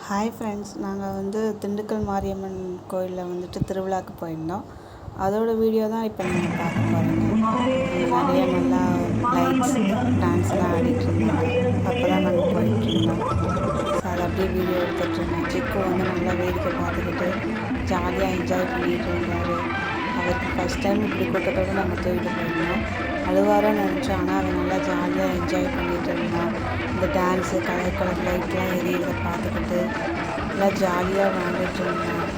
Hi friends, நாங்கள் திண்டுக்கல் மாரியம்மன் கோயிலில் திருவிழாவுக்கு போயிருந்தோம். அதோட வீடியோ தான் இப்போ நீங்கள் பார்க்க போகிறீங்க. நிறைய நல்லா லைட்ஸ் டான்ஸ்லாம் ஆடிட்டு இருந்தாங்க. அப்போ தான் நாங்கள் போயிட்டுருந்தோம். ஸோ அதை அப்படியே வீடியோ எடுத்துகிட்டு இருந்தோம். சிக்கு நல்லா வேடிக்கை பார்த்துக்கிட்டு ஜாலியாக என்ஜாய் பண்ணிகிட்டு இருந்தார். அவருக்கு ஃபஸ்ட் டைம் இப்படி கூட்டத்தோடு நாங்கள் தூக்கிட்டு போயிருந்தோம். அழுவாரோன்னு நினச்சோம், ஆனால் அவன் நல்லா ஜாலியாக என்ஜாய் பண்ணிகிட்டு இருந்தான். இந்த டான்ஸு கலர் கலர் லைட்லாம் எரியறதை பார்த்துக்கிட்டு நல்லா ஜாலியாக விளாண்டுட்டு இருந்தான்.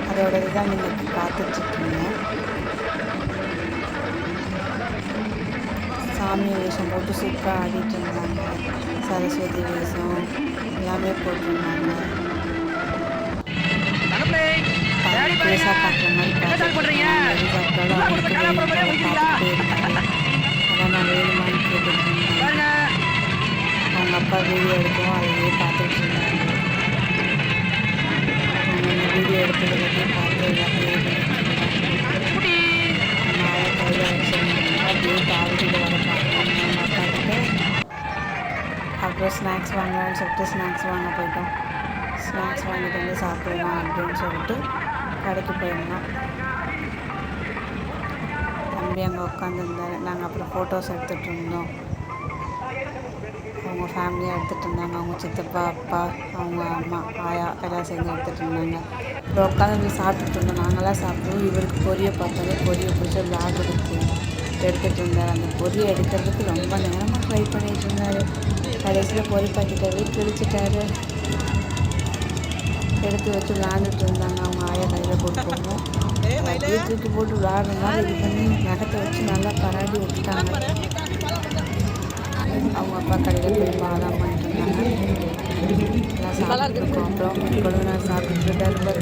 அதோட இதுதான் நீங்கள் பார்த்துட்ருக்கீங்க. சாமி வேஷம் போட்டு சூப்பராக ஆடிட்டு இருந்தாங்க. சரஸ்வதி வேஷம் எல்லாமே போட்டிருந்தாங்க. பேசா பார்க்குற மாதிரி பார்த்துட்டு அதான் நான் வேணுமான்னு கேட்டுட்டு இருந்தேன். அவங்க அப்பா வீடியோ எடுக்கவும் அதையே பார்த்துட்டு இருந்தாங்க. நாங்கள் இந்த வீடியோ எடுத்ததை பற்றி பார்த்து எல்லாத்தையும் நான் கையில் வச்சுருந்தேன். அப்படியே தாவிட்டு வர பார்த்தாங்க அவங்க அப்பா கிட்ட. அப்புறம் ஸ்நாக்ஸ் வாங்கலாம்னு சொல்லிட்டு ஸ்நாக்ஸ் வாங்க போயிட்டோம். ஸ்நாக்ஸ் வாங்கிட்டு வந்து சாப்பிடலாம் அப்படின்னு சொல்லிட்டு கடைக்கு போயிருந்தோம். தம்பி அங்கே உட்காந்துருந்தாரு. நாங்கள் அப்புறம் ஃபோட்டோஸ் எடுத்துகிட்டு இருந்தோம். அவங்க ஃபேமிலியாக எடுத்துகிட்டு இருந்தாங்க. அவங்க சித்தப்பா, அப்பா, அவங்க அம்மா, ஆயா எல்லாம் சேர்ந்து எடுத்துகிட்டு இருந்தாங்க. அப்புறம் உட்காந்து சாப்பிட்டுட்டு இருந்தோம். நாங்களாம் சாப்பிடுவோம். இவருக்கு பொரியை பார்த்தாலே பொரியை பிடிச்ச விளாக் எடுத்துகிட்டு இருந்தார். அந்த பொரியை எடுக்கிறதுக்கு ரொம்ப நேரமாக ட்ரை பண்ணிகிட்டு இருந்தார். கடைசியில் பொரி பாக்கிட்டாவே கிழிச்சிட்டாரு. எடுத்து வச்சு விளாண்டுட்டு இருந்தாங்க. அவங்க ஆயா கையில் போட்டு போவோம். அப்படியே தூக்கி போட்டு விளாடுற மாதிரி இது பண்ணி நகத்தை வச்சு நல்லா பராடி விட்டுட்டாங்க. அவங்க அப்பா கடையில் போய் பாதாம் பண்ணிட்டு இருந்தாங்க. எல்லாம் சாப்பிட்டுருக்கோம். அப்புறம் கொழுந்தனார் சாப்பிட்டுட்டு இருக்காரு.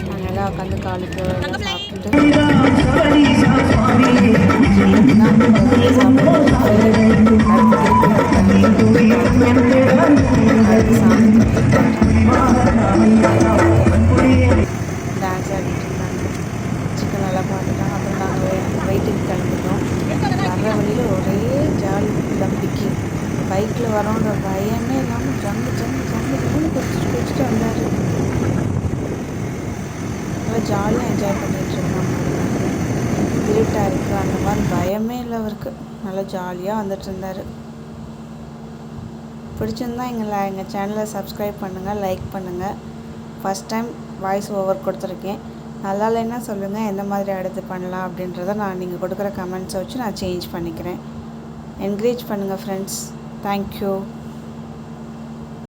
நாங்கள் எல்லாம் உட்காந்து காலுக்கு சாப்பிட்டுட்டு டான்ஸ் ஆடிட்டு இருந்தாங்க. சிக்கன் நல்லா பார்த்துட்டாங்க. அப்புறம் நாங்கள் வெயிட்டுக்கு கிளம்பிட்டோம். வர்ற வழியில் ஒரே ஜாலி தம்பிக்கு. பைக்கில் வரோன்ற பயமே இல்லாமல் ஜங்கு ஜங்கு ஜங்கு ஜம்முன்னு குடிச்சிட்டு வந்தார். நல்லா ஜாலியாக என்ஜாய் பண்ணிகிட்டு இருந்தாங்க. இருட்டாக இருக்குது அந்த மாதிரி பயமே இல்லை அவருக்கு. நல்லா ஜாலியாக வந்துட்டு இருந்தார். பிடிச்சிருந்தா எங்கள் சேனலை சப்ஸ்கிரைப் பண்ணுங்கள், லைக் பண்ணுங்கள். ஃபஸ்ட் டைம் வாய்ஸ் ஓவர் கொடுத்துருக்கேன். நல்லா இல்லைன்னா சொல்லுங்கள், எந்த மாதிரி அடுத்து பண்ணலாம் அப்படின்றத நீங்கள் கொடுக்குற கமெண்ட்ஸை வச்சு நான் சேஞ்ச் பண்ணிக்கிறேன். என்கரேஜ் பண்ணுங்கள் ஃப்ரெண்ட்ஸ். தேங்க்யூ.